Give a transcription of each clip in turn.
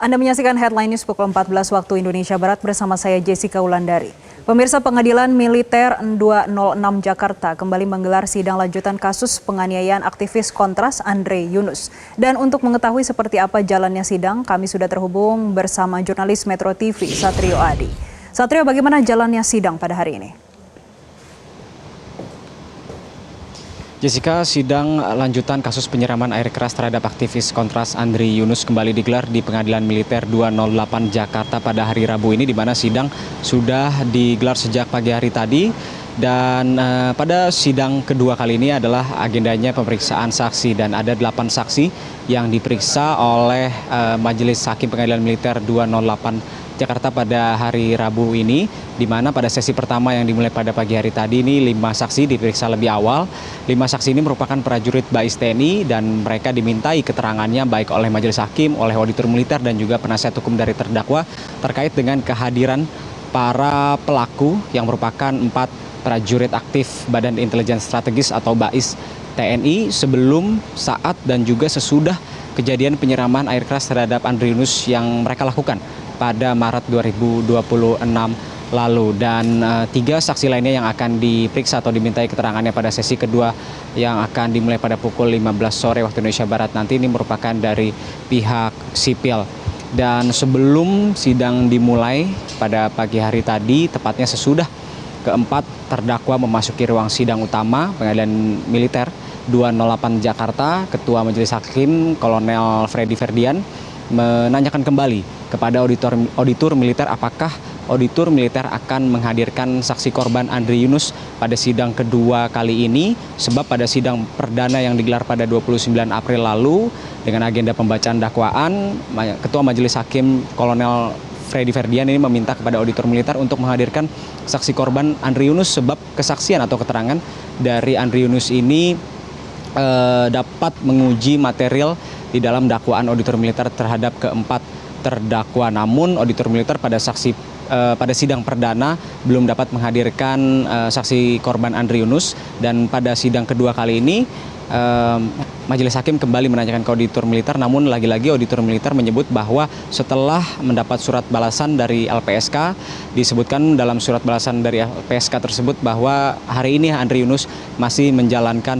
Anda menyaksikan Headline News pukul 14 waktu Indonesia Barat bersama saya Jessica Wulandari. Pemirsa, Pengadilan Militer 206 Jakarta kembali menggelar sidang lanjutan kasus penganiayaan aktivis Kontras Andre Yunus. Dan untuk mengetahui seperti apa jalannya sidang, kami sudah terhubung bersama jurnalis Metro TV Satrio Adi. Satrio, bagaimana jalannya sidang pada hari ini? Jessica, sidang lanjutan kasus penyiraman air keras terhadap aktivis Kontras Andre Yunus kembali digelar di Pengadilan Militer 208 Jakarta pada hari Rabu ini, di mana sidang sudah digelar sejak pagi hari tadi. Dan pada sidang kedua kali ini adalah agendanya pemeriksaan saksi, dan ada 8 saksi yang diperiksa oleh Majelis Hakim Pengadilan Militer 208 Jakarta pada hari Rabu ini, di mana pada sesi pertama yang dimulai pada pagi hari tadi ini 5 saksi diperiksa lebih awal. 5 saksi ini merupakan prajurit BAIS TNI dan mereka dimintai keterangannya baik oleh Majelis Hakim, oleh auditor militer dan juga penasihat hukum dari terdakwa terkait dengan kehadiran para pelaku yang merupakan 4 prajurit aktif Badan Intelijen Strategis atau BAIS TNI sebelum, saat dan juga sesudah kejadian penyiraman air keras terhadap Andre Yunus yang mereka lakukan pada Maret 2026 lalu. Dan 3 saksi lainnya yang akan diperiksa atau dimintai keterangannya pada sesi kedua yang akan dimulai pada pukul 15 sore waktu Indonesia Barat nanti ini merupakan dari pihak sipil. Dan sebelum sidang dimulai pada pagi hari tadi, tepatnya sesudah keempat terdakwa memasuki ruang sidang utama Pengadilan Militer 208 Jakarta, Ketua Majelis Hakim Kolonel Freddy Ferdian menanyakan kembali kepada auditor militer apakah auditor militer akan menghadirkan saksi korban Andre Yunus pada sidang kedua kali ini, sebab pada sidang perdana yang digelar pada 29 April lalu dengan agenda pembacaan dakwaan, Ketua Majelis Hakim Kolonel Freddy Ferdian ini meminta kepada auditor militer untuk menghadirkan saksi korban Andre Yunus, sebab kesaksian atau keterangan dari Andre Yunus ini dapat menguji material di dalam dakwaan auditor militer terhadap keempat terdakwa. Namun auditor militer pada sidang perdana belum dapat menghadirkan saksi korban Andre Yunus, dan pada sidang kedua kali ini Majelis Hakim kembali menanyakan ke auditor militer, namun lagi-lagi auditor militer menyebut bahwa setelah mendapat surat balasan dari LPSK, disebutkan dalam surat balasan dari LPSK tersebut bahwa hari ini Andre Yunus masih menjalankan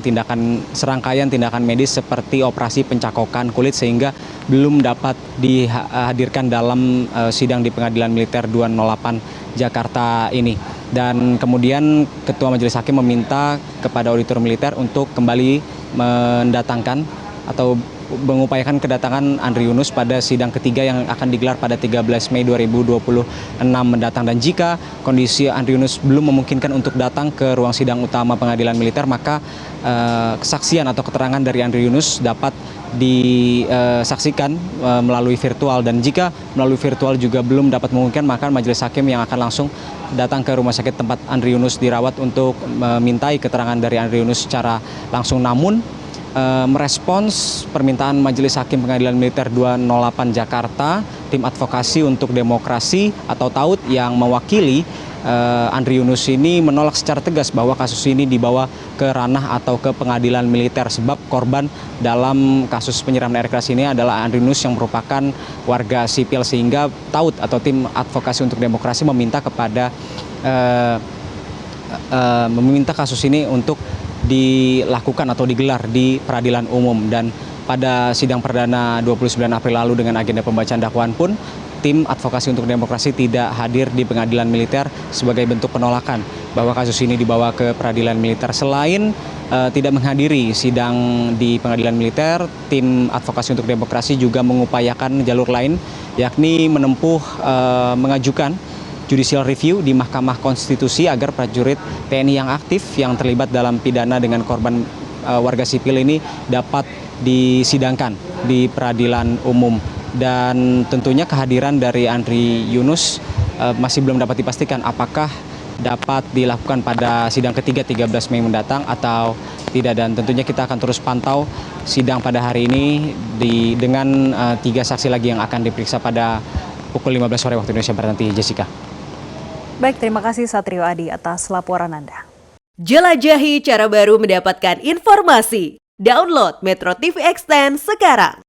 serangkaian tindakan medis seperti operasi pencakokan kulit, sehingga belum dapat dihadirkan dalam sidang di Pengadilan Militer 208 Jakarta ini. Dan kemudian Ketua Majelis Hakim meminta kepada auditor militer untuk kembali mendatangkan atau mengupayakan kedatangan Andre Yunus pada sidang ketiga yang akan digelar pada 13 Mei 2026 mendatang. Dan jika kondisi Andre Yunus belum memungkinkan untuk datang ke ruang sidang utama Pengadilan Militer, maka kesaksian atau keterangan dari Andre Yunus dapat disaksikan melalui virtual. Dan jika melalui virtual juga belum dapat memungkinkan, maka Majelis Hakim yang akan langsung datang ke rumah sakit tempat Andre Yunus dirawat untuk memintai keterangan dari Andre Yunus secara langsung. Namun merespons permintaan Majelis Hakim Pengadilan Militer 208 Jakarta, tim advokasi untuk demokrasi atau TAUD yang mewakili Andre Yunus ini menolak secara tegas bahwa kasus ini dibawa ke ranah atau ke pengadilan militer, sebab korban dalam kasus penyiraman air keras ini adalah Andre Yunus yang merupakan warga sipil, sehingga TAUD atau tim advokasi untuk demokrasi meminta kasus ini untuk dilakukan atau digelar di peradilan umum. Dan pada sidang perdana 29 April lalu dengan agenda pembacaan dakwaan pun tim advokasi untuk demokrasi tidak hadir di Pengadilan Militer sebagai bentuk penolakan bahwa kasus ini dibawa ke peradilan militer. Selain tidak menghadiri sidang di Pengadilan Militer, tim advokasi untuk demokrasi juga mengupayakan jalur lain, yakni mengajukan judicial review di Mahkamah Konstitusi agar prajurit TNI yang aktif yang terlibat dalam pidana dengan korban warga sipil ini dapat disidangkan di peradilan umum. Dan tentunya kehadiran dari Andre Yunus masih belum dapat dipastikan apakah dapat dilakukan pada sidang ketiga 13 Mei mendatang atau tidak. Dan tentunya kita akan terus pantau sidang pada hari ini dengan 3 saksi lagi yang akan diperiksa pada pukul 15 sore waktu Indonesia Barat nanti, Jessica. Baik, terima kasih Satrio Adi atas laporan Anda. Jelajahi cara baru mendapatkan informasi. Download Metro TV Extend sekarang.